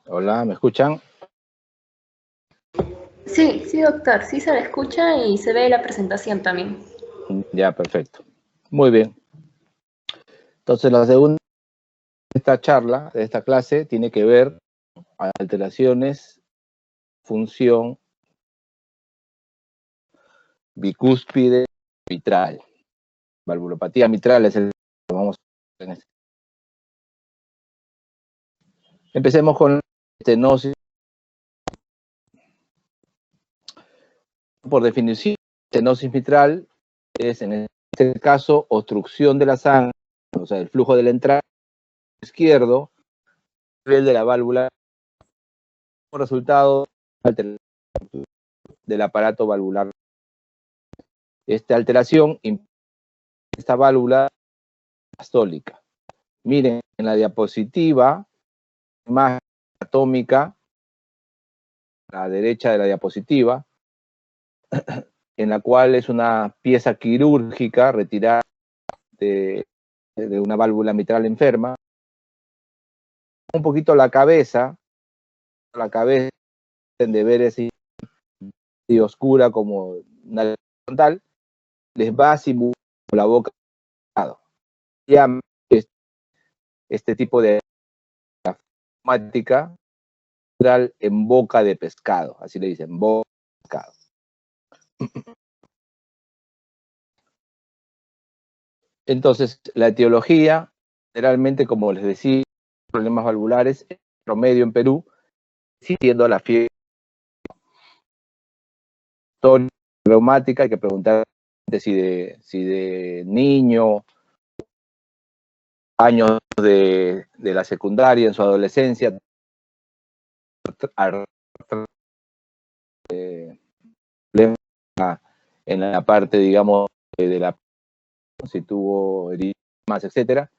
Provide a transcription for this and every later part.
Hola, ¿me escuchan? Sí, sí, doctor, sí se le escucha y se ve la presentación también. Ya, perfecto. Muy bien. Entonces, la segunda de esta charla, de esta clase, tiene que ver con alteraciones, función bicúspide mitral. Valvulopatía mitral es el que vamos a ver en este. Empecemos con la estenosis. Por definición, estenosis mitral es, en este caso, obstrucción de la sangre, o sea, el flujo de la entrada izquierdo, nivel de la válvula, como resultado del aparato valvular. Esta alteración impide esta válvula diastólica. Miren, en la diapositiva, imagen anatómica, a la derecha de la diapositiva, en la cual es una pieza quirúrgica retirada de una válvula mitral enferma. Un poquito la cabeza de ver así oscura como una frontal, les va a simular la boca. Ya este tipo de traumática en boca de pescado, así le dicen, boca de pescado. Entonces, la etiología, generalmente, como les decía, problemas valvulares, promedio en Perú, siendo la fiebre reumática, hay que preguntar si de niño, años de la secundaria, en su adolescencia, en la parte, digamos, de la si tuvo heridas, etcétera.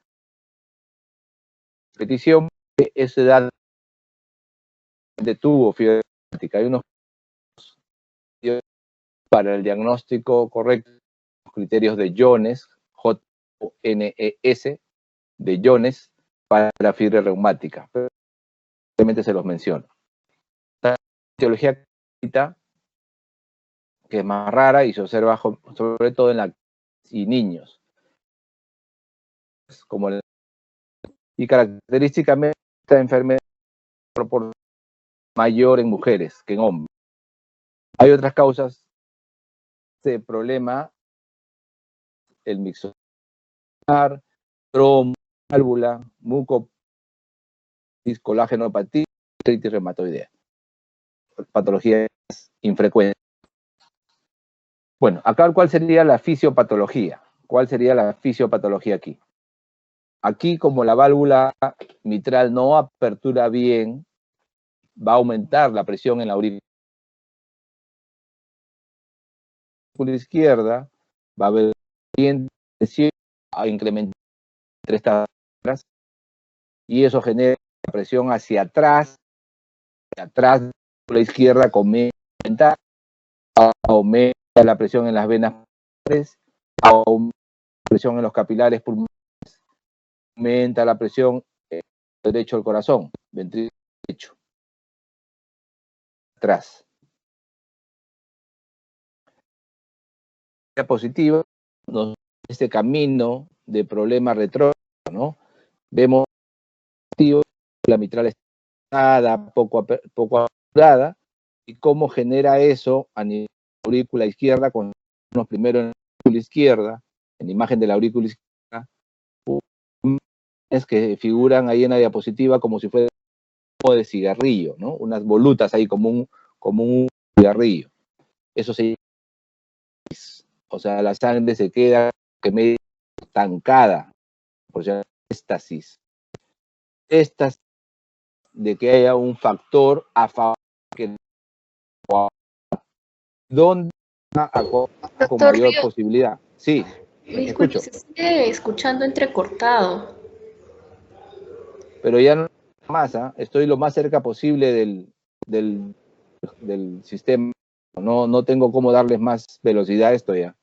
Petición, esa edad tuvo fiebre reumática. Hay unos para el diagnóstico correcto, criterios de Jones, J-O-N-E-S, de Jones, para la fiebre reumática. Simplemente se los menciono. La etiología que es más rara y se observa sobre todo en la y niños. Como y característicamente esta enfermedad es mayor en mujeres que en hombres. Hay otras causas de problema, el mixonar, trombos, válvula, mucosis, colágenopatía, artritis reumatoidea. Patologías infrecuentes. Bueno, acá, ¿cuál sería la fisiopatología? ¿Cuál sería la fisiopatología aquí? Aquí, como la válvula mitral no apertura bien, va a aumentar la presión en la aurícula izquierda, va a haber presión, a incrementar entre estas y eso genera presión hacia atrás de la izquierda, aumenta la presión en las venas, aumenta la presión en los capilares pulmonares, aumenta la presión derecho del corazón, ventrículo derecho, atrás. Positiva, este camino de problema retrógrado, ¿no? Vemos la mitral está poco apurada, y cómo genera eso a nivel de la aurícula izquierda, con los primeros en la aurícula izquierda, en la imagen de la aurícula izquierda, que figuran ahí en la diapositiva como si fuera de cigarrillo, ¿no? Unas volutas ahí como un cigarrillo. Eso se llama, o sea, la sangre se queda medio estancada, por ejemplo, éstasis. Estas de que haya un factor a favor que donde con Doctor mayor Río, posibilidad. Sí, disculpe, escucho, se sigue escuchando entrecortado. pero ya no más, ¿eh? Estoy lo más cerca posible del, del sistema. No tengo cómo darles más velocidad a esto ya.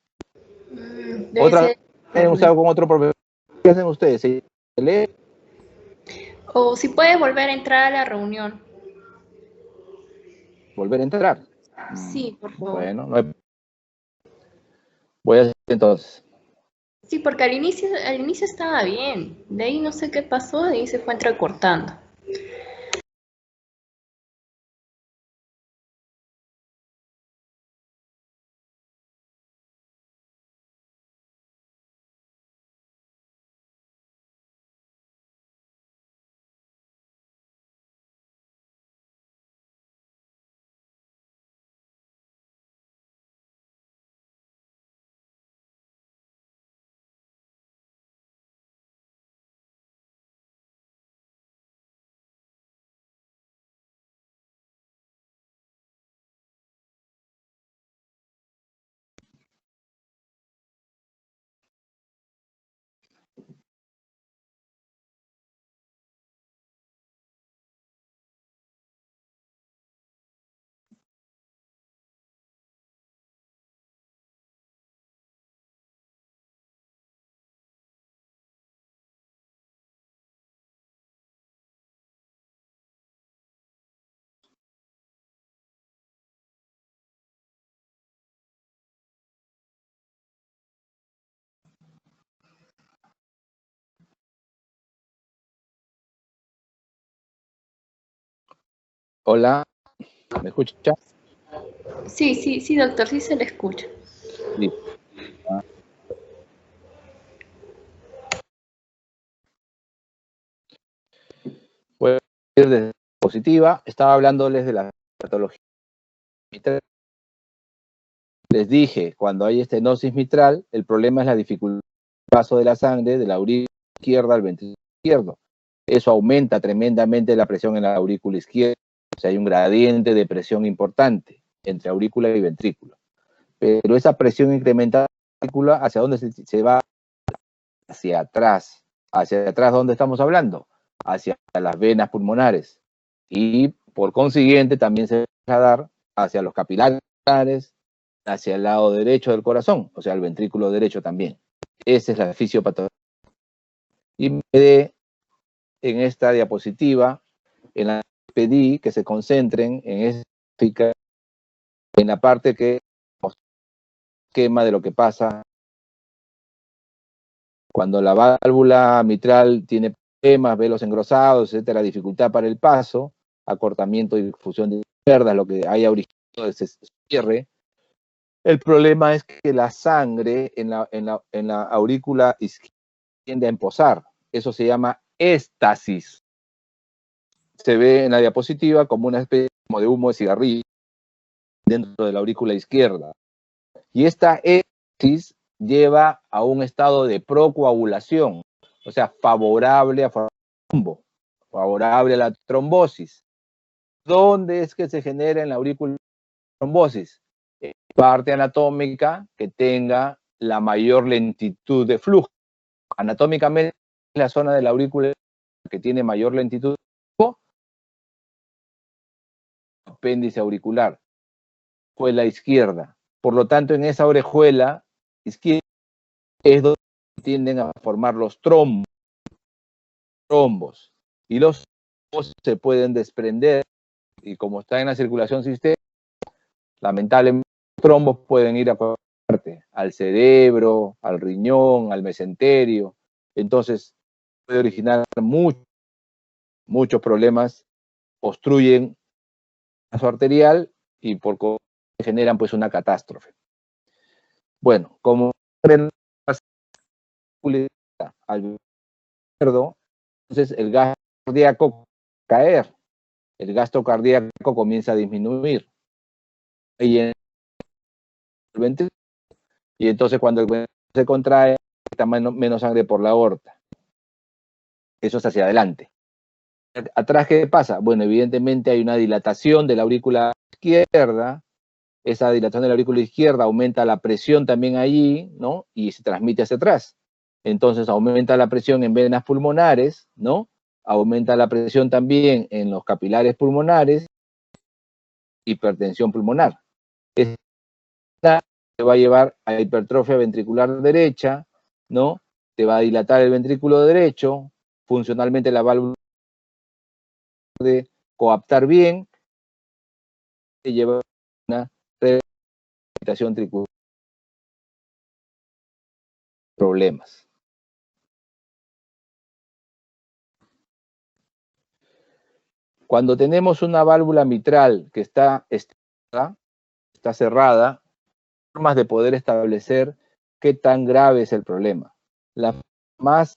Debe Otra, ser he internet. usado con otro profesor. ¿Qué hacen ustedes? ¿Se lee? O si puede volver a entrar a la reunión. volver a entrar. Sí, por favor. Bueno, voy a hacer entonces. Sí, porque al inicio estaba bien. De ahí no sé qué pasó, de ahí se fue entrecortando. Hola, ¿me escucha? Sí, sí, sí, doctor, sí se le escucha. Listo. Voy a ir desde positiva. Estaba hablándoles de la patología mitral. Les dije, cuando hay estenosis mitral, el problema es la dificultad del paso de la sangre de la aurícula izquierda al ventrículo izquierdo. Eso aumenta tremendamente la presión en la aurícula izquierda. O sea, hay un gradiente de presión importante entre aurícula y ventrículo. Pero esa presión incrementada de la aurícula, ¿hacia dónde se va? Hacia atrás. ¿Hacia atrás dónde estamos hablando? Hacia las venas pulmonares. Y por consiguiente también se va a dar hacia los capilares, hacia el lado derecho del corazón, o sea, el ventrículo derecho también. Esa es la fisiopatología. Y me quedé en esta diapositiva, en la que pedí que se concentren en la parte que esquema de lo que pasa cuando la válvula mitral tiene problemas, velos engrosados, etcétera, dificultad para el paso, acortamiento y difusión de cuerdas, lo que haya originado ese cierre. El problema es que la sangre en la aurícula izquierda tiende a empozar. Eso se llama éstasis. Se ve en la diapositiva como una especie como de humo de cigarrillo dentro de la aurícula izquierda. Y esta éstasis lleva a un estado de procoagulación, o sea, favorable a favorable a la trombosis. ¿Dónde es que se genera en la aurícula trombosis? Parte anatómica que tenga la mayor lentitud de flujo. Anatómicamente, la zona de la aurícula que tiene mayor lentitud de flujo, apéndice auricular, fue la izquierda. Por lo tanto, en esa orejuela izquierda es donde tienden a formar los trombos. Y los trombos se pueden desprender, y como está en la circulación sistémica, lamentablemente los trombos pueden ir a cualquier parte, al cerebro, al riñón, al mesenterio. Entonces, puede originar muchos problemas, obstruyen el vaso arterial y por generan pues una catástrofe. Bueno, como al izquierdo, entonces el gasto cardíaco caer, el gasto cardíaco comienza a disminuir. Y en el ventrículo, y entonces cuando el ventrículo se contrae, está menos sangre por la aorta. Eso es hacia adelante. ¿Atrás qué pasa? Bueno, evidentemente hay una dilatación de la aurícula izquierda. Esa dilatación de la aurícula izquierda aumenta la presión también allí, ¿no? Y se transmite hacia atrás. Entonces aumenta la presión en venas pulmonares, ¿no? Aumenta la presión también en los capilares pulmonares, hipertensión pulmonar. Esta te va a llevar a hipertrofia ventricular derecha, ¿no? Te va a dilatar el ventrículo derecho, funcionalmente la válvula de coaptar bien, lleva a una rehabilitación tricular. Problemas. Cuando tenemos una válvula mitral que está cerrada, formas de poder establecer qué tan grave es el problema. La más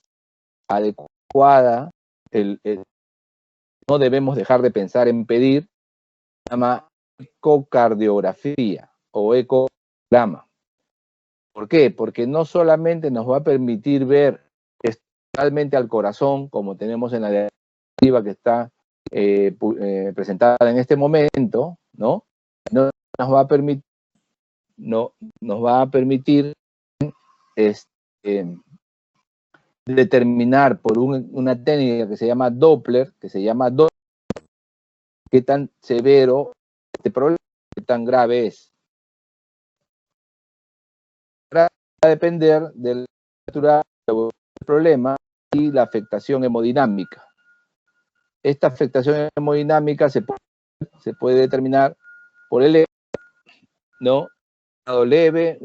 adecuada, no debemos dejar de pensar en pedir, se llama ecocardiografía o ecograma. ¿Por qué? Porque no solamente nos va a permitir ver totalmente al corazón, como tenemos en la diapositiva que está presentada en este momento, ¿no? No nos va a permitir, determinar por una técnica que se llama Doppler, qué tan severo este problema, qué tan grave es. Va a depender de la estructura del problema y la afectación hemodinámica. Esta afectación hemodinámica se puede determinar por el ¿no? Grado leve,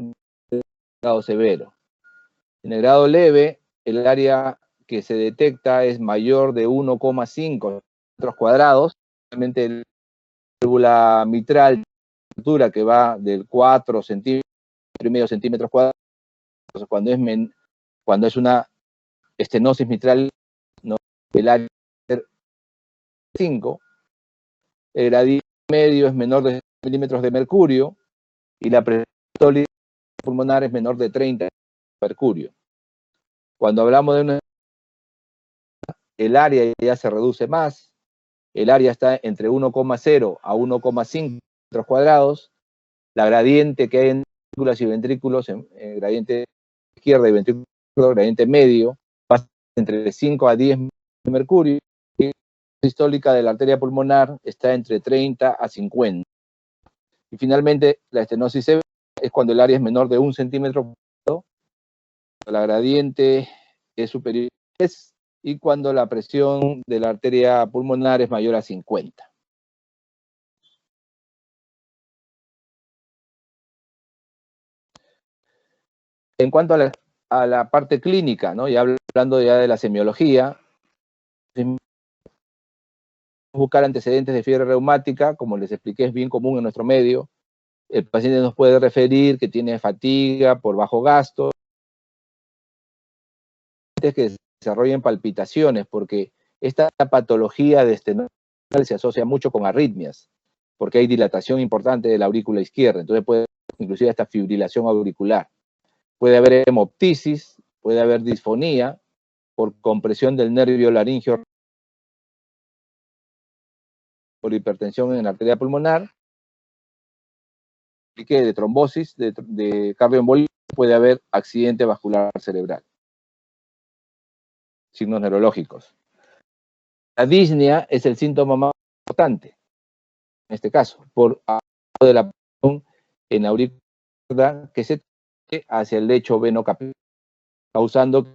grado severo. En el grado leve, el área que se detecta es mayor de 1,5 metros cuadrados. Realmente la válvula mitral, altura que va del 4 centímetros, 1,5 centímetros cuadrados, cuando es una estenosis mitral, ¿no? El área 5, el gradiente medio es menor de 100 milímetros de mercurio y la presión pulmonar es menor de 30 de mercurio. Cuando hablamos de el área ya se reduce más, el área está entre 1,0 a 1,5 metros cuadrados, la gradiente que hay en ventrículos y ventrículos, gradiente izquierda y ventrículo, gradiente medio, pasa entre 5 a 10 de mercurio, y la sistólica de la arteria pulmonar está entre 30 a 50. Y finalmente, la estenosis severa es cuando el área es menor de 1 centímetro cuadrado, la gradiente es superior a 10, y cuando la presión de la arteria pulmonar es mayor a 50. En cuanto a la parte clínica, ¿no? Ya hablando ya de la semiología, buscar antecedentes de fiebre reumática, como les expliqué, es bien común en nuestro medio. El paciente nos puede referir que tiene fatiga por bajo gasto, que desarrollen palpitaciones, porque esta patología de estenosis se asocia mucho con arritmias, porque hay dilatación importante de la aurícula izquierda, entonces puede inclusive hasta fibrilación auricular. Puede haber hemoptisis, puede haber disfonía por compresión del nervio laringeo, por hipertensión en la arteria pulmonar, y que de trombosis, de cardioembolia, puede haber accidente vascular cerebral. Signos neurológicos. La disnea es el síntoma más importante, en este caso, por de la presión en la aurícula que se dirige hacia el lecho veno-capilar, causando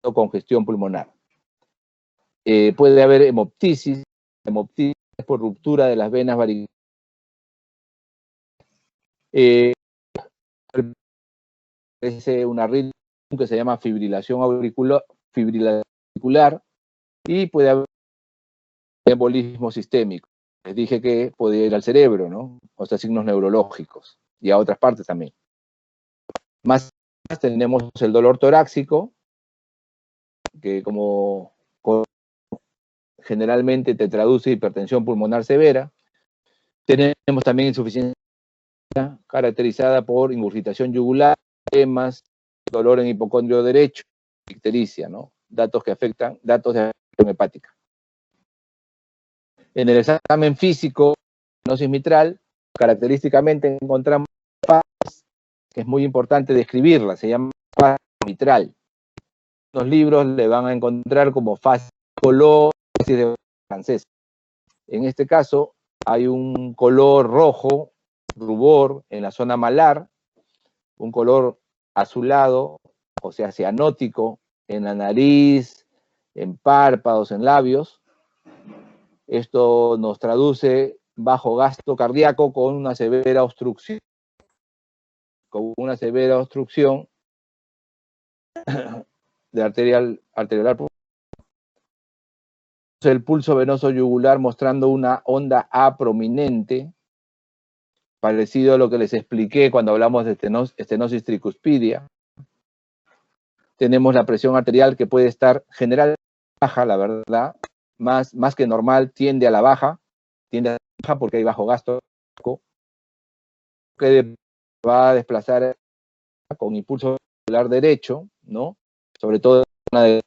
congestión pulmonar. Puede haber hemoptisis por ruptura de las venas varicosas. Es una arritmia que se llama fibrilación auricular, y puede haber embolismo sistémico. Les dije que podía ir al cerebro, ¿no? O sea, signos neurológicos, y a otras partes también. Más tenemos el dolor torácico, que como generalmente te traduce hipertensión pulmonar severa. Tenemos también insuficiencia caracterizada por ingurgitación yugular, edemas, dolor en hipocondrio derecho, ictericia, ¿no? Datos de afectación hepática. En el examen físico, estenosis mitral, característicamente encontramos fases, que es muy importante describirla, se llama fase mitral. Los libros le van a encontrar como fase color de francés. En este caso, hay un color rojo, rubor, en la zona malar, un color azulado, o sea, cianótico, en la nariz, en párpados, en labios. Esto nos traduce bajo gasto cardíaco con una severa obstrucción. De arteriolar. El pulso venoso yugular mostrando una onda A prominente, parecido a lo que les expliqué cuando hablamos de estenosis tricuspidia. Tenemos la presión arterial que puede estar generalmente baja, la verdad, más que normal, tiende a la baja porque hay bajo gasto, que va a desplazar con impulso ventricular derecho, ¿no? Sobre todo en la zona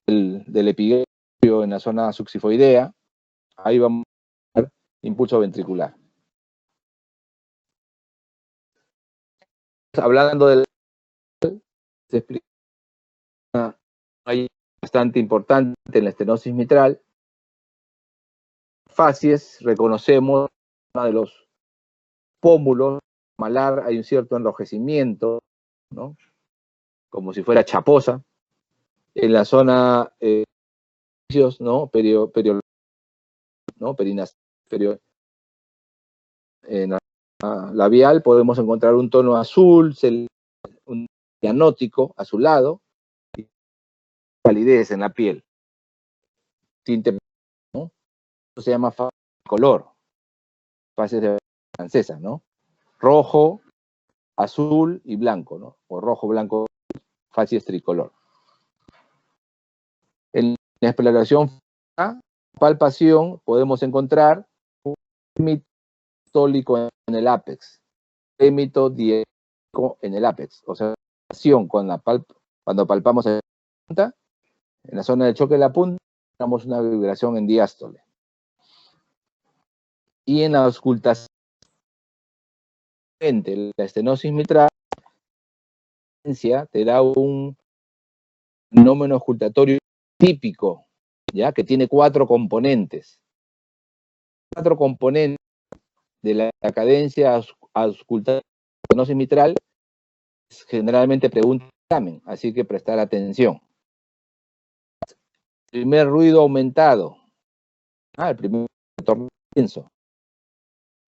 del epigastrio, en la zona succifoidea, ahí vamos a ver impulso ventricular. Hablando del se explica hay bastante importante en la estenosis mitral. Facies, reconocemos uno de los pómulos malar, hay un cierto enrojecimiento, ¿no? Como si fuera chaposa. En la zona ¿no? ¿no? En la labial podemos encontrar un tono azul, un cianótico azulado, y palidez en la piel. Tinte, ¿no? Eso se llama color, fases de francesa, ¿no? Rojo, azul y blanco, ¿no? O rojo, blanco, facies tricolor. En la exploración palpación podemos encontrar un límite tólico en el ápex, límite diético en el ápex, o sea, con la cuando palpamos en la punta, en la zona del choque de la punta, tenemos una vibración en diástole. Y en la auscultación, la estenosis mitral te da un fenómeno auscultatorio típico, ¿ya? Que tiene 4 componentes. 4 componentes de la cadencia auscultativa de estenosis mitral generalmente pregunta examen, así que prestar atención. Primer ruido aumentado. El primer retorno intenso.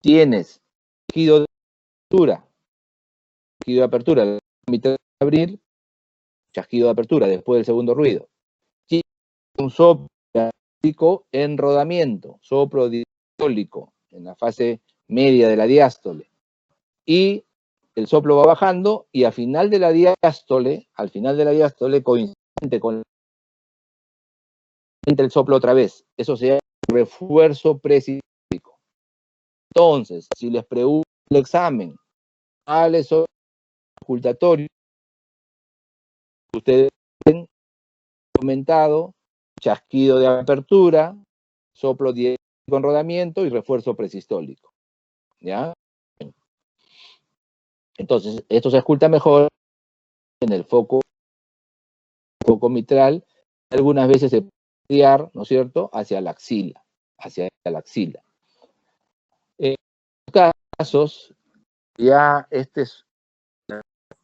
Tienes tejido de apertura, la mitad de abrir, chasquido de apertura después del segundo ruido. Tienes un soplo en rodamiento, soplo diastólico en la fase media de la diástole. Y el soplo va bajando y al final de la diástole, coincidente con el soplo otra vez. Eso se llama refuerzo presistólico. Entonces, si les pregunto el examen, ¿cuáles son los auscultatorios? Ustedes han comentado chasquido de apertura, soplo diastólico con rodamiento y refuerzo presistólico. ¿Ya? Entonces, esto se ausculta mejor en el foco mitral. Algunas veces se puede desviar, ¿no es cierto?, hacia la axila. En estos casos, ya esta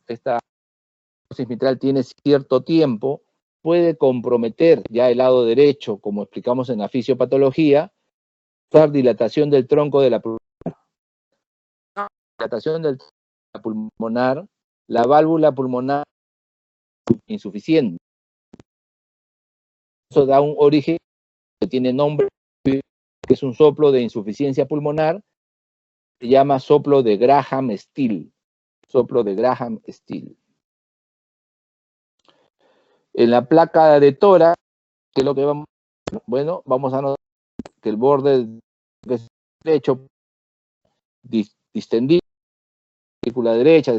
estenosis mitral tiene cierto tiempo, puede comprometer ya el lado derecho, como explicamos en la fisiopatología, dilatación del tronco de la pulmonar, la válvula pulmonar insuficiente. Eso da un origen que tiene nombre, que es un soplo de insuficiencia pulmonar, se llama soplo de Graham-Still. En la placa de tórax, que es lo que vamos a notar que el borde derecho distendido, la vesícula derecha,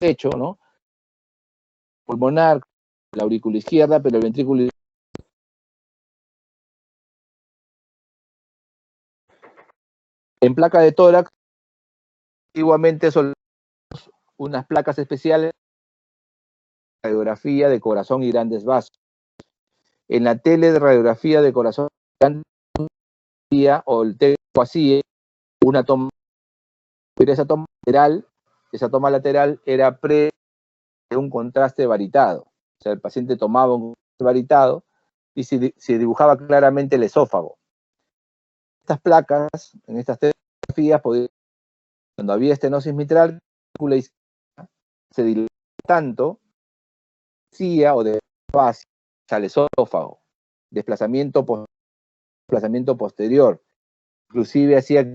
derecho, ¿no? Pulmonar, la aurícula izquierda, pero el ventrículo izquierdo. En placa de tórax, antiguamente son unas placas especiales de radiografía de corazón y grandes vasos. En la tele de radiografía de corazón o el texto así, una toma, pero esa toma lateral era de un contraste varitado. O sea, el paciente tomaba un contraste varitado y se dibujaba claramente el esófago. estas placas, en estas fotografías, cuando había estenosis mitral, se dilataba tanto, o de al esófago, desplazamiento posterior, inclusive hacía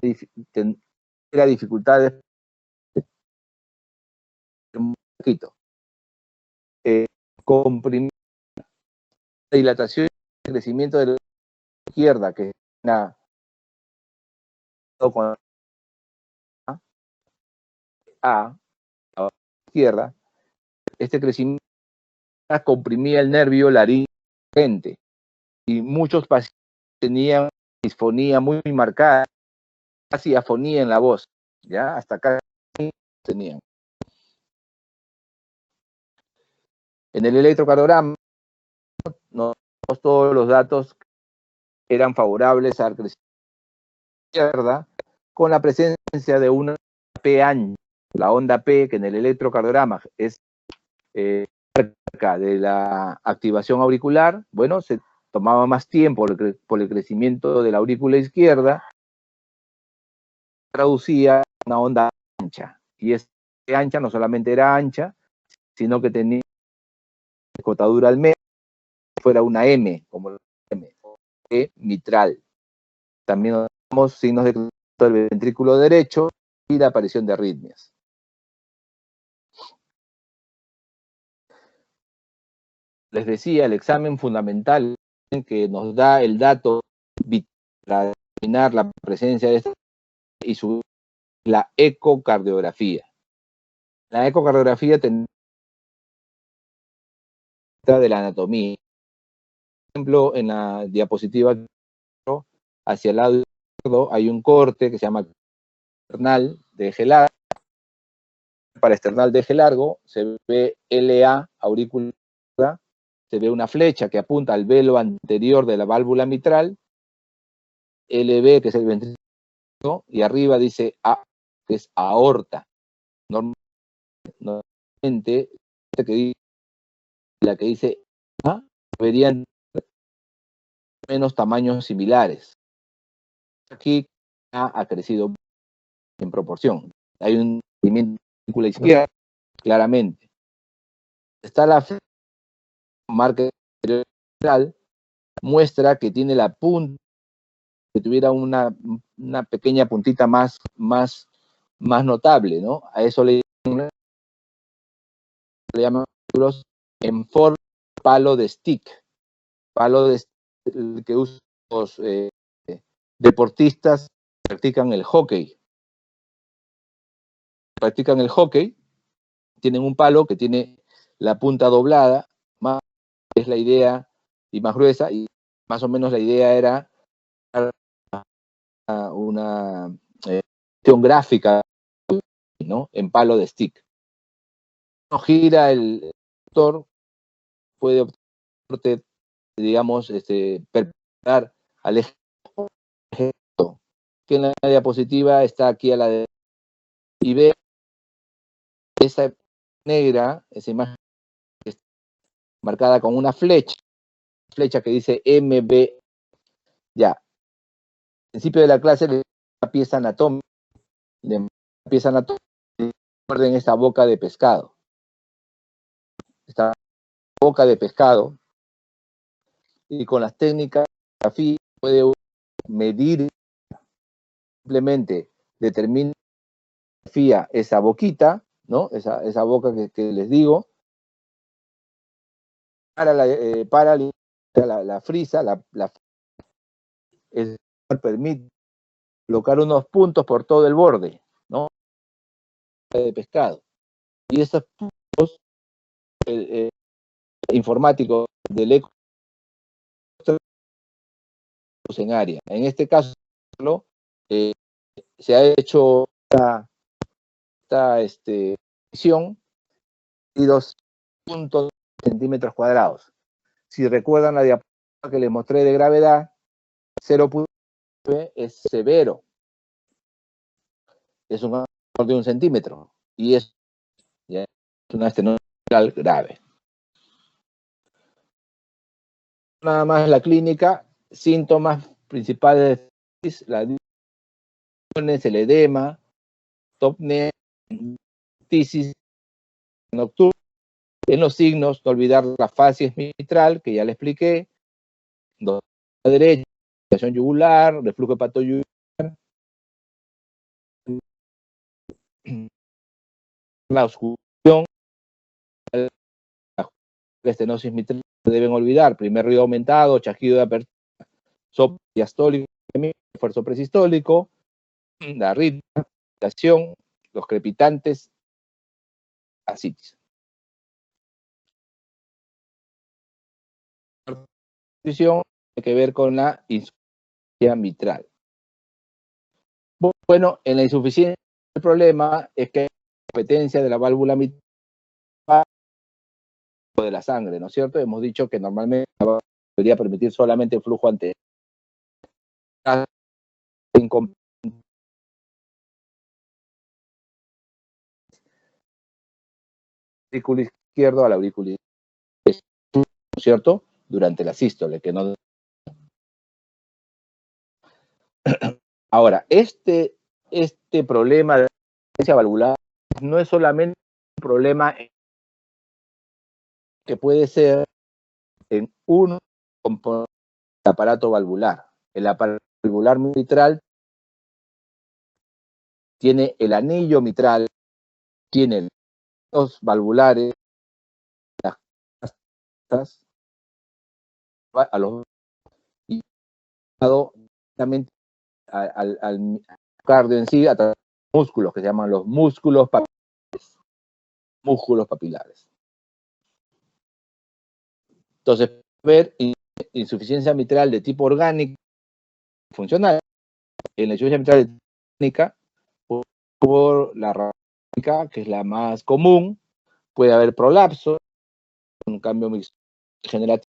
dificultades un poquito. Comprimir la dilatación y el crecimiento de la izquierda, que es una con a la izquierda, este crecimiento comprimía el nervio laringente y muchos pacientes tenían disfonía muy marcada, casi afonía en la voz, ya hasta acá tenían. En el electrocardiograma, no todos los datos eran favorables al crecimiento izquierda, con la presencia de una P ancha, la onda P, que en el electrocardiograma es cerca de la activación auricular. Bueno, se tomaba más tiempo por el crecimiento de la aurícula izquierda, traducía una onda ancha, y esa ancha no solamente era ancha, sino que tenía escotadura al medio, fuera una M, como la M, mitral. También notamos signos de crecimiento del ventrículo derecho y la aparición de arritmias. Les decía, el examen fundamental que nos da el dato para determinar la presencia de esta y la ecocardiografía. La ecocardiografía de la anatomía. Por ejemplo, en la diapositiva hacia el lado izquierdo hay un corte que se llama esternal de eje largo. Para esternal de eje largo se ve LA auricular, se ve una flecha que apunta al velo anterior de la válvula mitral, LB, que es el ventrículo, y arriba dice A, que es aorta. Normalmente la que dice A deberían tener menos tamaños similares. Aquí A ha crecido en proporción. Hay un crecimiento de la izquierda, claramente. Está la marca central, muestra que tiene la punta, que tuviera una pequeña puntita más notable, ¿no? A eso le llaman en forma de palo de stick. Palo de stick que usan los deportistas que practican el hockey. Practican el hockey, tienen un palo que tiene la punta doblada, más es la idea, y más gruesa, y más o menos la idea era una gráfica, ¿no? En palo de stick. No gira el motor, puede obtener, digamos, perpendicular al eje, que en la diapositiva está aquí a la derecha, y ve esa negra, esa imagen marcada con una flecha que dice MB. Ya, al principio de la clase le una pieza anatómica, recuerden esta boca de pescado. Esta boca de pescado, y con las técnicas de grafía puede medir, simplemente determina esa boquita, ¿no? Esa boca que les digo, para la frisa, permite colocar unos puntos por todo el borde, ¿no? De pescado. Y esos puntos informáticos del eco en área. En este caso, se ha hecho esta medición y 2.2 centímetros cuadrados. Si recuerdan la diapositiva que les mostré de gravedad, 0.9 es severo. Es un valor de 1 centímetro. Y es una estenosis grave. Nada más la clínica, síntomas principales, la disfunciones, el edema, topnea, tisis nocturna. En los signos, no olvidar la facies mitral, que ya le expliqué, la derecha, irritación yugular, reflujo hepatoyugular, la oscuración, la estenosis mitral, se deben olvidar, primer ruido aumentado, chasquido de apertura, soplo diastólico, esfuerzo presistólico, la arritmia, los crepitantes, ascitis. Tiene que ver con la insuficiencia mitral. Bueno, en la insuficiencia el problema es que hay competencia de la válvula mitral de la sangre, ¿no es cierto? Hemos dicho que normalmente debería permitir solamente el flujo anterior. Aurículo izquierdo a la aurícula izquierda, ¿no es cierto? Durante la sístole, que no. Ahora, este problema de insuficiencia valvular no es solamente un problema que puede ser en un componente del aparato valvular. El aparato valvular mitral tiene el anillo mitral, tiene los valvulares, las casas, a los y también al cardio en sí a través de músculos que se llaman los músculos papilares. Entonces, ver insuficiencia mitral de tipo orgánico funcional, en la insuficiencia mitral orgánica, por la orgánica, que es la más común, puede haber prolapso, un cambio generativo,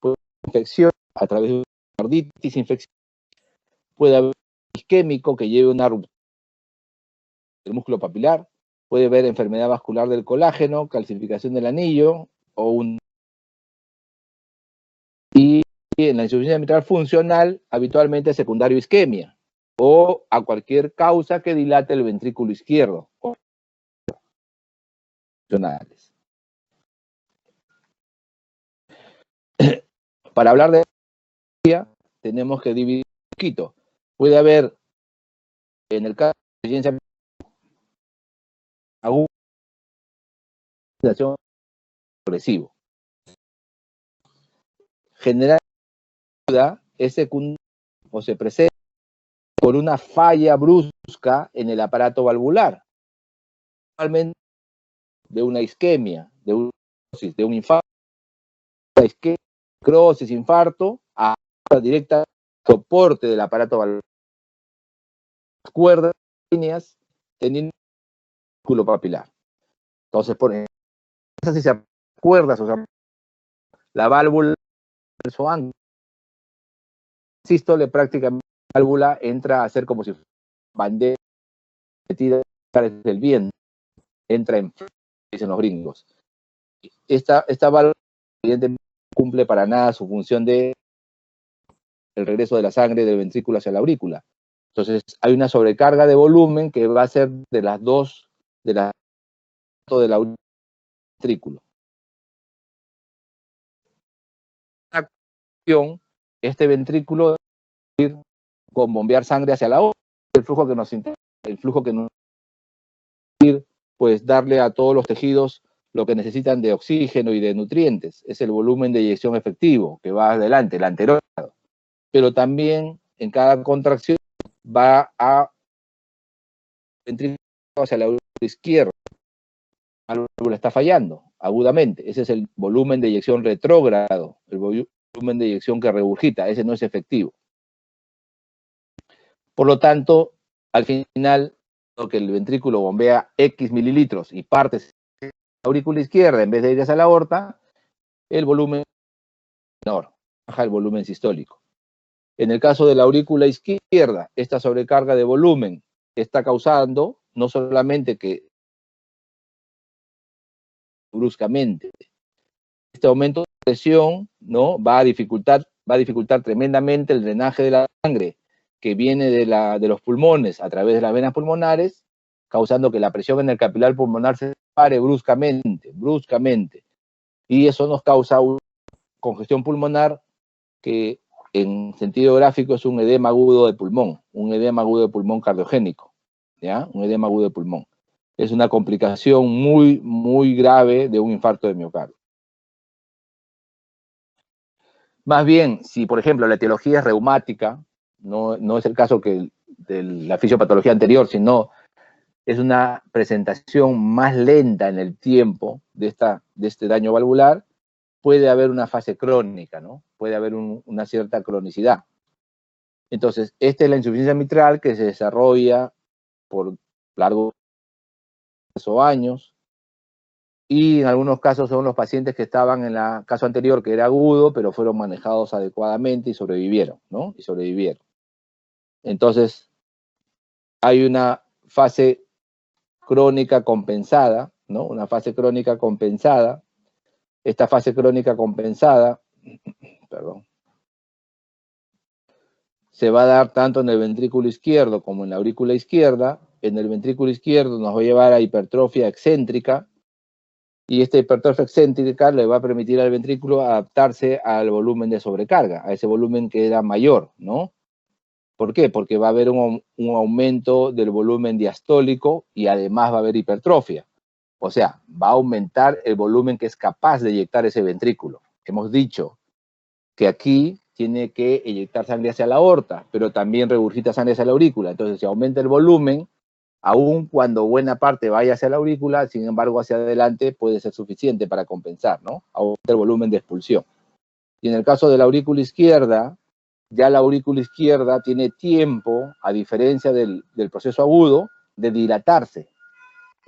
puede haber infección a través de una carditis, infección, puede haber isquémico que lleve una ruptura del músculo papilar, puede haber enfermedad vascular del colágeno, calcificación del anillo, y en la insuficiencia mitral funcional, habitualmente secundario isquemia, o a cualquier causa que dilate el ventrículo izquierdo. Funcionales. Para hablar de tenemos que dividir un poquito. Puede haber, en el caso de insuficiencia aguda, progresivo. Generalmente es secundario o se presenta por una falla brusca en el aparato valvular, normalmente de una isquemia, de un infarto, necrosis, infarto, a directa soporte del aparato valvular. Las cuerdas líneas teniendo músculo papilar. Entonces, por ejemplo, si se acuerdas, o sea, la válvula del sístole, prácticamente la válvula entra a ser como si fuera bandera metida del viento, entra en, dicen los gringos. Esta válvula evidentemente no cumple para nada su función de el regreso de la sangre del ventrículo hacia la aurícula. Entonces hay una sobrecarga de volumen que va a ser de las dos, de la ventrículo. Este ventrículo ir con bombear sangre hacia la otra, el flujo que nos ir, pues darle a todos los tejidos lo que necesitan de oxígeno y de nutrientes. Es el volumen de eyección efectivo que va adelante, el anterior. Pero también en cada contracción va a ventrículo hacia la izquierda. La válvula está fallando agudamente. Ese es el volumen de eyección retrógrado, el volumen de eyección que regurgita. Ese no es efectivo. Por lo tanto, al final, que el ventrículo bombea X mililitros y parte la aurícula izquierda en vez de ir hacia la aorta, el volumen es menor, baja el volumen sistólico. En el caso de la aurícula izquierda, esta sobrecarga de volumen está causando no solamente que bruscamente este aumento de presión, ¿no?, va a dificultar va a dificultar tremendamente el drenaje de la sangre que viene de los pulmones a través de las venas pulmonares, causando que la presión en el capilar pulmonar se pare bruscamente. Y eso nos causa una congestión pulmonar que en sentido gráfico es un edema agudo de pulmón, un edema agudo de pulmón cardiogénico, ¿ya? Un edema agudo de pulmón. Es una complicación muy, muy grave de un infarto de miocardio. Más bien, si por ejemplo la etiología es reumática, no es el caso de la fisiopatología anterior, sino es una presentación más lenta en el tiempo de este daño valvular, puede haber una fase crónica, ¿no? Puede haber una cierta cronicidad. Entonces, esta es la insuficiencia mitral que se desarrolla por largos años, y en algunos casos son los pacientes que estaban en el caso anterior, que era agudo, pero fueron manejados adecuadamente y sobrevivieron, ¿no? Y sobrevivieron. Entonces, hay una fase crónica compensada, ¿no? Una fase crónica compensada. Esta fase crónica compensada, perdón, se va a dar tanto en el ventrículo izquierdo como en la aurícula izquierda. En el ventrículo izquierdo nos va a llevar a hipertrofia excéntrica, y esta hipertrofia excéntrica le va a permitir al ventrículo adaptarse al volumen de sobrecarga, a ese volumen que era mayor, ¿no? ¿Por qué? Porque va a haber un aumento del volumen diastólico y además va a haber hipertrofia. O sea, va a aumentar el volumen que es capaz de eyectar ese ventrículo. Hemos dicho que aquí tiene que eyectar sangre hacia la aorta, pero también regurgita sangre hacia la aurícula. Entonces, si aumenta el volumen, aun cuando buena parte vaya hacia la aurícula, sin embargo, hacia adelante puede ser suficiente para compensar, ¿no? Aumenta el volumen de expulsión. Y en el caso de la aurícula izquierda, ya la aurícula izquierda tiene tiempo, a diferencia del proceso agudo, de dilatarse.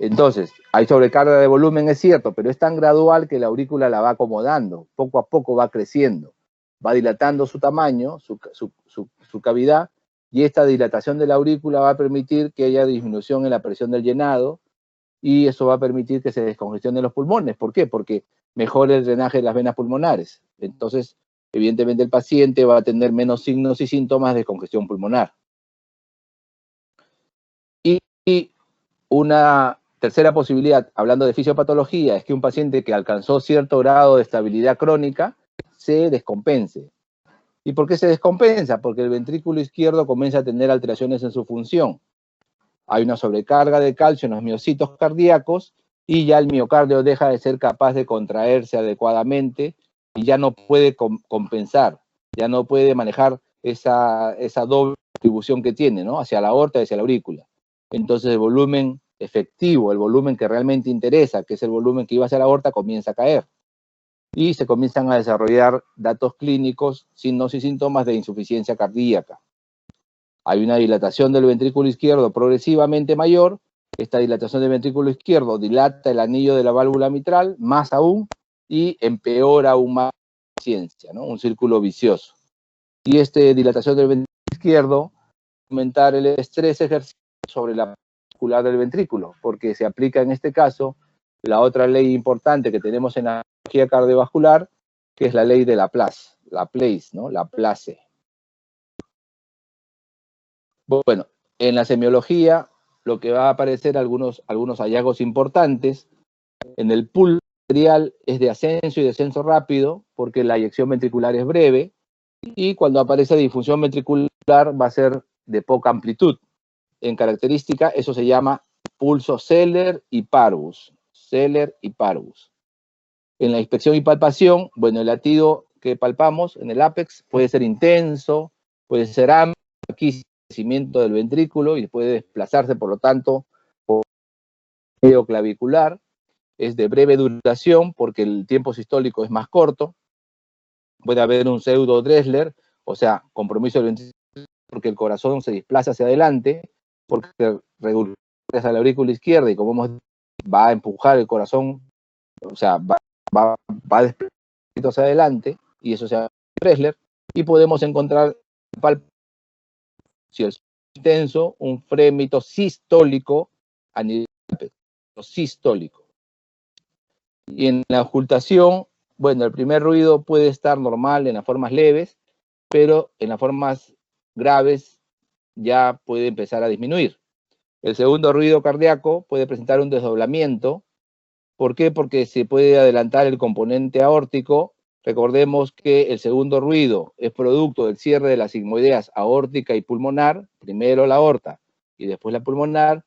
Entonces, hay sobrecarga de volumen, es cierto, pero es tan gradual que la aurícula la va acomodando, poco a poco va creciendo, va dilatando su tamaño, su cavidad, y esta dilatación de la aurícula va a permitir que haya disminución en la presión del llenado, y eso va a permitir que se descongestionen los pulmones. ¿Por qué? Porque mejora el drenaje de las venas pulmonares. Entonces, evidentemente el paciente va a tener menos signos y síntomas de congestión pulmonar. Y una tercera posibilidad, hablando de fisiopatología, es que un paciente que alcanzó cierto grado de estabilidad crónica se descompense. ¿Y por qué se descompensa? Porque el ventrículo izquierdo comienza a tener alteraciones en su función. Hay una sobrecarga de calcio en los miocitos cardíacos y ya el miocardio deja de ser capaz de contraerse adecuadamente y ya no puede compensar, ya no puede manejar esa doble distribución que tiene, ¿no? Hacia la aorta y hacia la aurícula. Entonces el volumen efectivo, el volumen que realmente interesa, que es el volumen que iba hacia la aorta, comienza a caer. Y se comienzan a desarrollar datos clínicos, signos y síntomas de insuficiencia cardíaca. Hay una dilatación del ventrículo izquierdo progresivamente mayor. Esta dilatación del ventrículo izquierdo dilata el anillo de la válvula mitral, más aún, y empeora aún más la insuficiencia, ¿no? Un círculo vicioso. Y esta dilatación del ventrículo izquierdo aumentar el estrés ejercicio sobre la muscular del ventrículo, porque se aplica en este caso la otra ley importante que tenemos en la cirugía cardiovascular, que es la ley de Laplace, ¿no? Laplace. Bueno, en la semiología lo que va a aparecer algunos hallazgos importantes. En el pool arterial es de ascenso y descenso rápido, porque la eyección ventricular es breve, y cuando aparece disfunción ventricular va a ser de poca amplitud. En característica, eso se llama pulso Zeller y Parvus. Zeller y Parvus. En la inspección y palpación, bueno, el latido que palpamos en el ápex puede ser intenso, puede ser amplio, aquí crecimiento del ventrículo y puede desplazarse, por lo tanto, por medio clavicular. Es de breve duración porque el tiempo sistólico es más corto. Puede haber un pseudo Dressler, o sea, compromiso del ventrículo porque el corazón se desplaza hacia adelante, porque regula hacia la aurícula izquierda y como hemos dicho, va a empujar el corazón, o sea, va a desplazarse hacia adelante, y eso se llama Dressler, y podemos encontrar, si es intenso, un frémito sistólico a nivel sistólico. Y en la auscultación, bueno, el primer ruido puede estar normal en las formas leves, pero en las formas graves ya puede empezar a disminuir. El segundo ruido cardíaco puede presentar un desdoblamiento. ¿Por qué? Porque se puede adelantar el componente aórtico. Recordemos que el segundo ruido es producto del cierre de las sigmoideas aórtica y pulmonar, primero la aorta y después la pulmonar,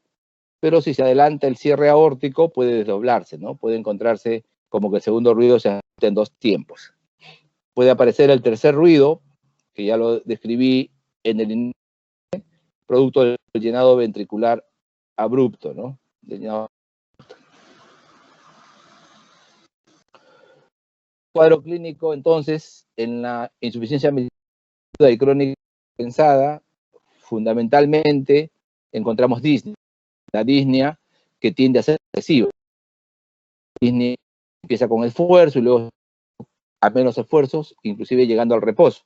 pero si se adelanta el cierre aórtico puede desdoblarse, ¿no? Puede encontrarse como que el segundo ruido se ajusta en dos tiempos. Puede aparecer el tercer ruido, que ya lo describí en el producto del llenado ventricular abrupto, ¿no? Cuadro clínico, entonces, en la insuficiencia y crónica pensada, fundamentalmente encontramos disnea, la disnea que tiende a ser excesiva. Disnea empieza con esfuerzo y luego a menos esfuerzos, inclusive llegando al reposo.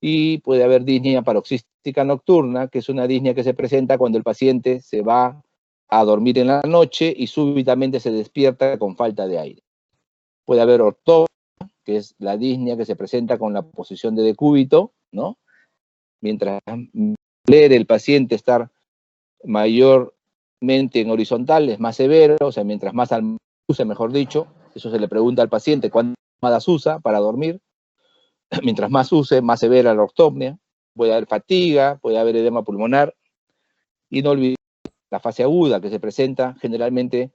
Y puede haber disnea paroxística nocturna, que es una disnea que se presenta cuando el paciente se va a dormir en la noche y súbitamente se despierta con falta de aire. Puede haber ortopnea, que es la disnea que se presenta con la posición de decúbito, ¿no? Mientras el paciente estar mayormente en horizontal es más severo, o sea, mientras más use, mejor dicho, eso se le pregunta al paciente cuántas almohadas usa para dormir. Mientras más use, más severa la ortopnea. Puede haber fatiga, puede haber edema pulmonar, y no olvidar la fase aguda que se presenta generalmente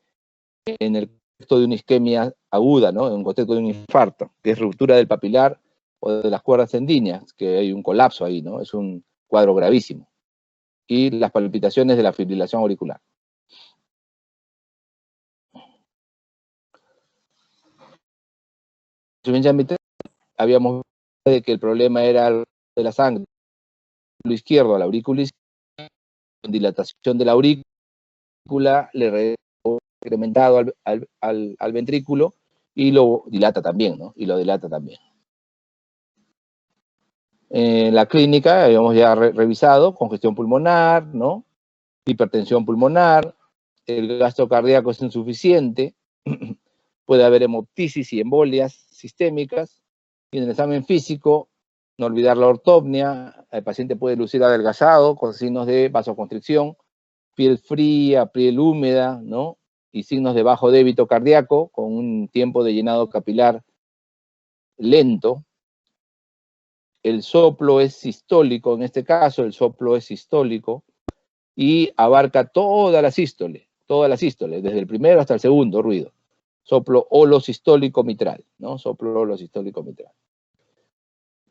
en el contexto de una isquemia aguda, ¿no? En un contexto de un infarto, que es ruptura del papilar o de las cuerdas sanguíneas, que hay un colapso ahí, ¿no? Es un cuadro gravísimo. Y las palpitaciones de la fibrilación auricular. Habíamos visto de que el problema era de la sangre, lo izquierdo a la aurícula izquierda, con dilatación de la aurícula, le incrementado al ventrículo y lo dilata también, ¿no? Y lo dilata también. En la clínica habíamos ya revisado congestión pulmonar, ¿no? Hipertensión pulmonar, el gasto cardíaco es insuficiente, puede haber hemoptisis y embolias sistémicas, y en el examen físico, no olvidar la ortopnea, el paciente puede lucir adelgazado con signos de vasoconstricción, piel fría, piel húmeda, ¿no? Y signos de bajo débito cardíaco, con un tiempo de llenado capilar lento. El soplo es sistólico, en este caso el soplo es sistólico, y abarca toda la sístole, desde el primero hasta el segundo ruido. Soplo holosistólico mitral, ¿no? Soplo holosistólico mitral.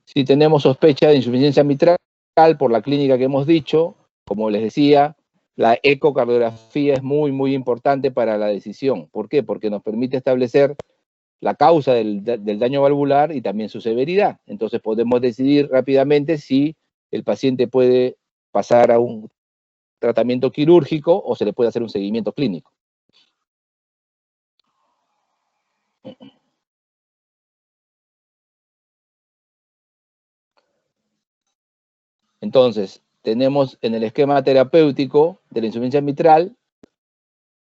Si tenemos sospecha de insuficiencia mitral, por la clínica que hemos dicho, como les decía, la ecocardiografía es muy, muy importante para la decisión. ¿Por qué? Porque nos permite establecer la causa del daño valvular y también su severidad. Entonces podemos decidir rápidamente si el paciente puede pasar a un tratamiento quirúrgico o se le puede hacer un seguimiento clínico. Entonces, tenemos en el esquema terapéutico de la insuficiencia mitral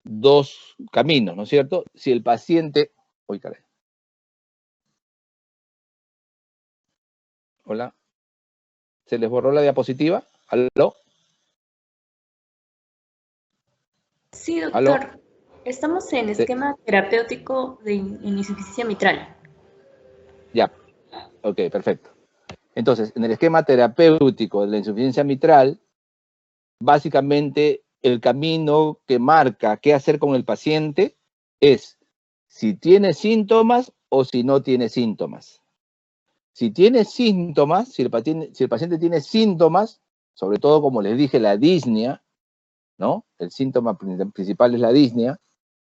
dos caminos, ¿no es cierto? Si el paciente... Uy, caray. Hola. ¿Se les borró la diapositiva? ¿Aló? Sí, doctor. ¿Aló? Estamos en esquema terapéutico de insuficiencia mitral. Ya, ok, perfecto. Entonces, en el esquema terapéutico de la insuficiencia mitral, básicamente el camino que marca qué hacer con el paciente es si tiene síntomas o si no tiene síntomas. Si tiene síntomas, si el paciente tiene síntomas, sobre todo como les dije, la disnea, ¿no? El síntoma principal es la disnea.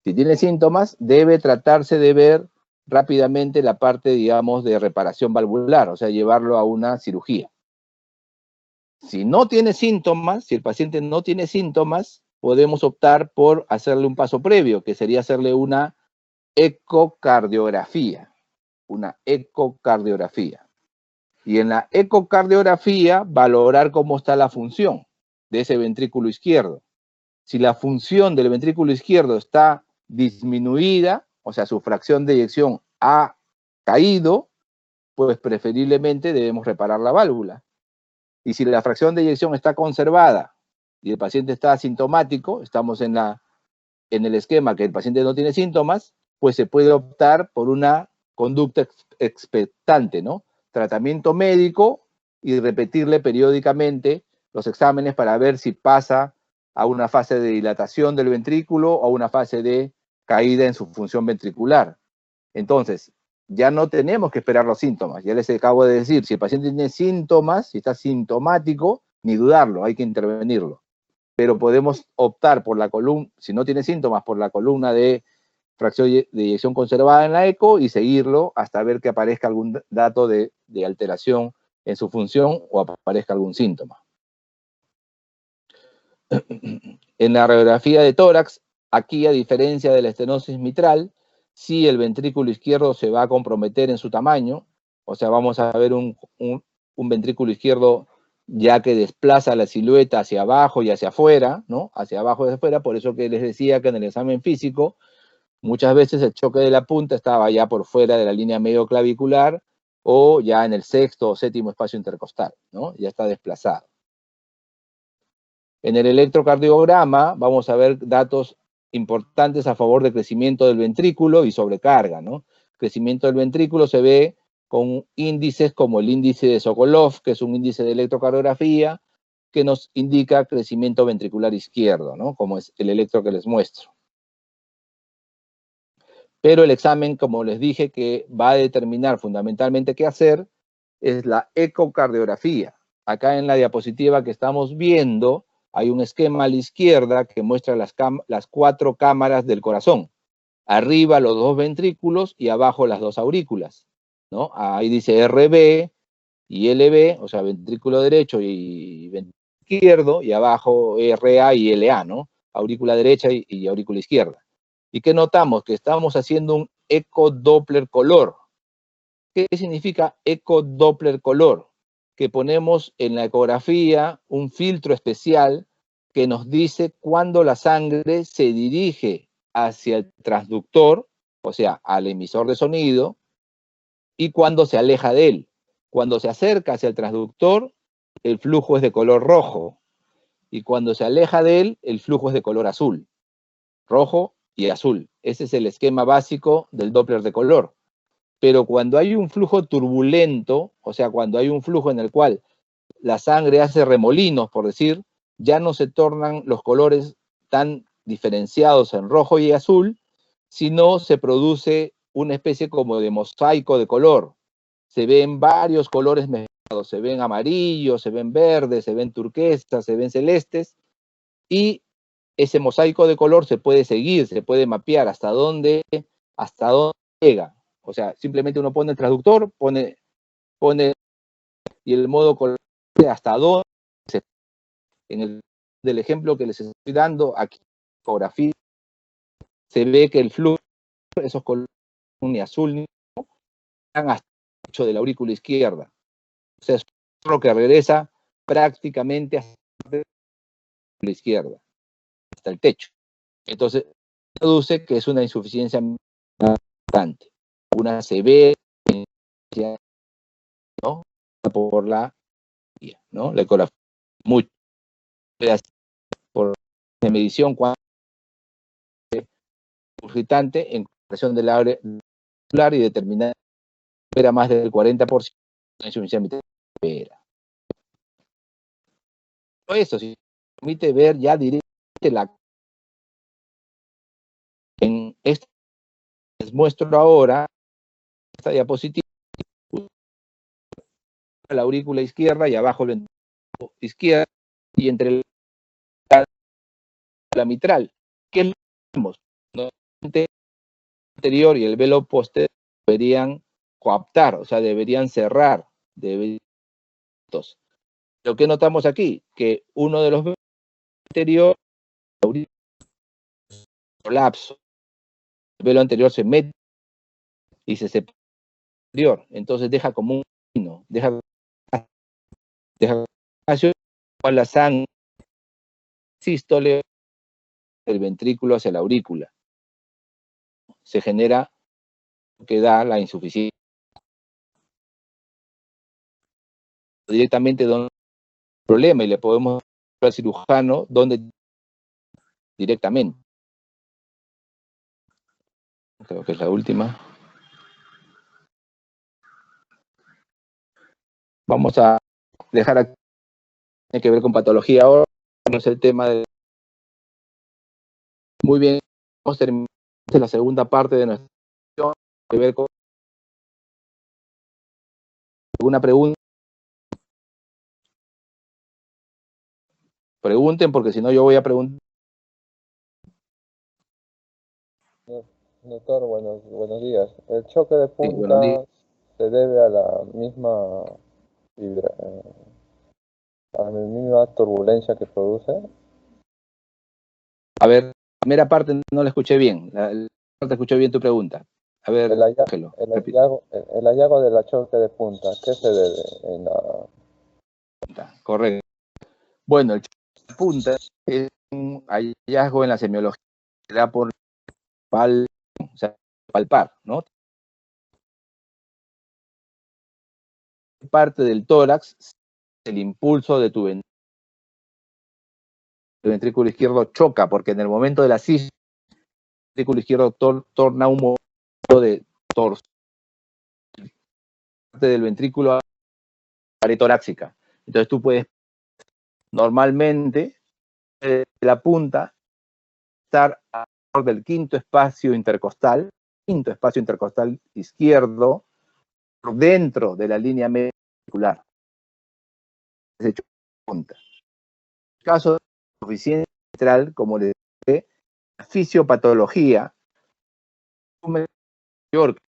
Si tiene síntomas, debe tratarse de ver rápidamente la parte, digamos, de reparación valvular, o sea, llevarlo a una cirugía. Si no tiene síntomas, si el paciente no tiene síntomas, podemos optar por hacerle un paso previo, que sería hacerle una ecocardiografía. Una ecocardiografía. Y en la ecocardiografía, valorar cómo está la función de ese ventrículo izquierdo. Si la función del ventrículo izquierdo está disminuida, o sea, su fracción de eyección ha caído, pues preferiblemente debemos reparar la válvula. Y si la fracción de eyección está conservada y el paciente está asintomático, estamos en el esquema que el paciente no tiene síntomas, pues se puede optar por una conducta expectante, ¿no? Tratamiento médico y repetirle periódicamente los exámenes para ver si pasa a una fase de dilatación del ventrículo o a una fase de caída en su función ventricular. Entonces, ya no tenemos que esperar los síntomas. Ya les acabo de decir, si el paciente tiene síntomas, si está sintomático, ni dudarlo, hay que intervenirlo. Pero podemos optar por la columna, si no tiene síntomas, por la columna de fracción de eyección conservada en la eco y seguirlo hasta ver que aparezca algún dato de alteración en su función o aparezca algún síntoma. En la radiografía de tórax, aquí a diferencia de la estenosis mitral, sí el ventrículo izquierdo se va a comprometer en su tamaño, o sea, vamos a ver un ventrículo izquierdo ya que desplaza la silueta hacia abajo y hacia afuera, ¿no? Hacia abajo y hacia afuera, por eso que les decía que en el examen físico, muchas veces el choque de la punta estaba ya por fuera de la línea medio clavicular o ya en el sexto o séptimo espacio intercostal, ¿no? Ya está desplazado. En el electrocardiograma vamos a ver datos importantes a favor del crecimiento del ventrículo y sobrecarga, ¿no? Crecimiento del ventrículo se ve con índices como el índice de Sokolov, que es un índice de electrocardiografía, que nos indica crecimiento ventricular izquierdo, ¿no? Como es el electro que les muestro. Pero el examen, como les dije, que va a determinar fundamentalmente qué hacer, es la ecocardiografía. Acá en la diapositiva que estamos viendo, hay un esquema a la izquierda que muestra las 4 cámaras del corazón. Arriba los 2 ventrículos y abajo las 2 aurículas, ¿no? Ahí dice RB y LB, o sea, ventrículo derecho y ventrículo izquierdo, y abajo RA y LA, ¿no? Aurícula derecha y aurícula izquierda. ¿Y qué notamos? Que estamos haciendo un eco-Doppler color. ¿Qué significa eco-Doppler color? Que ponemos en la ecografía un filtro especial que nos dice cuándo la sangre se dirige hacia el transductor, o sea, al emisor de sonido, y cuando se aleja de él. Cuando se acerca hacia el transductor, el flujo es de color rojo, y cuando se aleja de él, el flujo es de color azul. Rojo y azul. Ese es el esquema básico del Doppler de color. Pero cuando hay un flujo turbulento, o sea, cuando hay un flujo en el cual la sangre hace remolinos, por decir, ya no se tornan los colores tan diferenciados en rojo y azul, sino se produce una especie como de mosaico de color. Se ven varios colores mezclados, se ven amarillos, se ven verdes, se ven turquesas, se ven celestes, y ese mosaico de color se puede seguir, se puede mapear hasta dónde llega. O sea, simplemente uno pone el traductor, pone y el modo color hasta dónde en el del ejemplo que les estoy dando aquí, fotografía, se ve que el flujo, esos colores ni azul ni están hasta el techo de la aurícula izquierda. O sea, es lo que regresa prácticamente hasta la izquierda, hasta el techo. Entonces, deduce que es una insuficiencia importante, una severa, ¿no? Por la vía, ¿no? La ecografía, mucho, por la medición urgitante en comparación del área y determinar que era más del 40% de insuficiencia severa. Eso sí permite ver ya directamente en este les muestro ahora esta diapositiva, la aurícula izquierda y abajo el ventrículo izquierdo y entre la mitral. ¿Qué es lo que vemos? El anterior y el velo posterior deberían coaptar, o sea, deberían cerrar, Lo que notamos aquí, que uno de los velos anterior colapso, el velo anterior se mete y se separa, entonces deja como un camino, deja espacio con la sangre sístole del ventrículo hacia la aurícula. Se genera lo que da la insuficiencia. directamente donde el problema y le podemos al cirujano donde directamente. Creo que es la última. Vamos a dejar aquí, tiene que ver con patología ahora, no es el tema de... Muy bien, vamos a terminar la segunda parte de nuestra sesión, que ver con alguna pregunta. Pregunten, porque si no yo voy a preguntar. Doctor, buenos días. El choque de Sí, buenos días. punta se debe a la misma a la misma turbulencia que produce. A ver, primera parte no la escuché bien. No te escuché bien tu pregunta. A ver, El Ángelo, repite. hallazgo de la choque de punta, ¿qué se debe en la... Correcto. Bueno, el choque de punta es un hallazgo en la semiología que da por o sea, palpar, ¿no? Parte del tórax, el impulso de tu ventrículo izquierdo choca, porque en el momento de la cis, el ventrículo izquierdo torna un movimiento de torsión del ventrículo a la pared torácica. Entonces tú puedes, normalmente, la punta estar alrededor del quinto espacio intercostal izquierdo, por dentro de la línea medicular. Ese choque de punta. En el caso de insuficiencia mitral, como le dije, la fisiopatología mayor que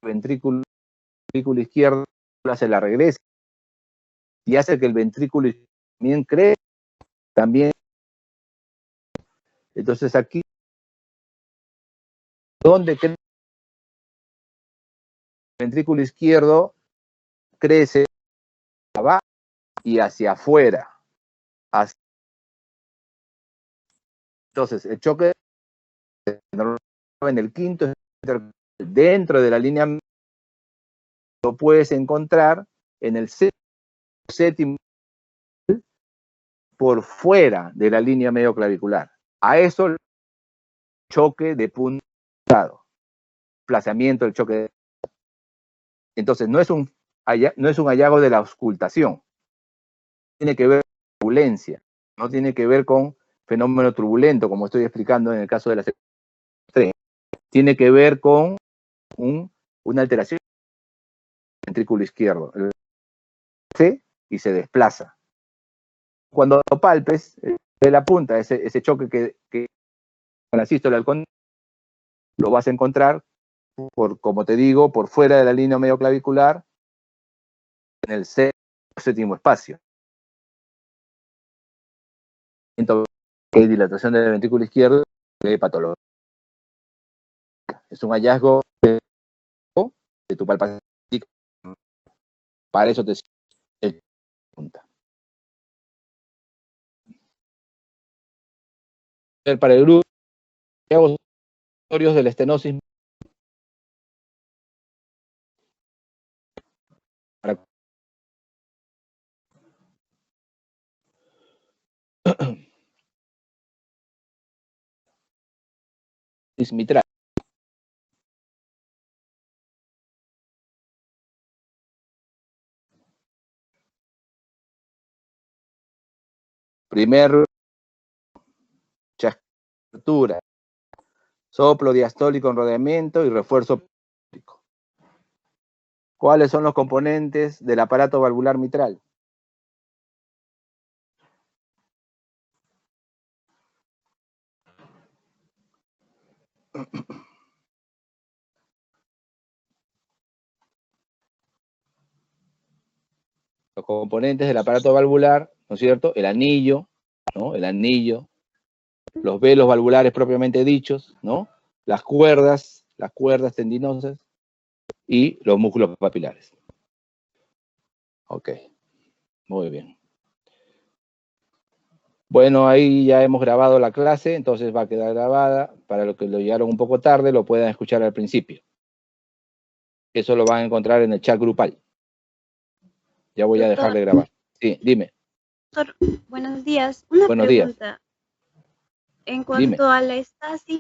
el ventrículo izquierdo se la regresa y hace que el ventrículo también crezca, también. Entonces aquí, donde crece el ventrículo izquierdo, crece abajo y hacia afuera. Entonces, el choque en el quinto, dentro de la línea, lo puedes encontrar en el séptimo, por fuera de la línea medioclavicular. A eso el choque de punta, desplazamiento del choque. Entonces, no es un hallazgo de la auscultación. Tiene que ver con turbulencia, no tiene que ver con fenómeno turbulento, como estoy explicando en el caso de la 3. Tiene que ver con una alteración del ventrículo izquierdo. Y se desplaza. Cuando lo palpes, de la punta, ese choque que con la sístole al contacto, lo vas a encontrar, como te digo, por fuera de la línea medioclavicular, en el séptimo espacio. Que hay dilatación del ventrículo izquierdo de patología. Es un hallazgo de tu palpación. Para eso te sirve punta. Para el grupo, hallazgos de la estenosis. Mitral. Primer chascatura, soplo diastólico en rodeamiento y refuerzo pélvico. ¿Cuáles son los componentes del aparato valvular mitral? Los componentes del aparato valvular, ¿no es cierto? El anillo, ¿no? El anillo, los velos valvulares propiamente dichos, ¿no? Las cuerdas tendinosas y los músculos papilares. Ok, muy bien. Bueno, ahí ya hemos grabado la clase, entonces va a quedar grabada. Para los que lo llegaron un poco tarde, lo puedan escuchar al principio. Eso lo van a encontrar en el chat grupal. Ya voy a dejar de grabar. Sí, dime. Doctor, buenos días. Una Buenos días. pregunta. En Dime. cuanto a la estasis,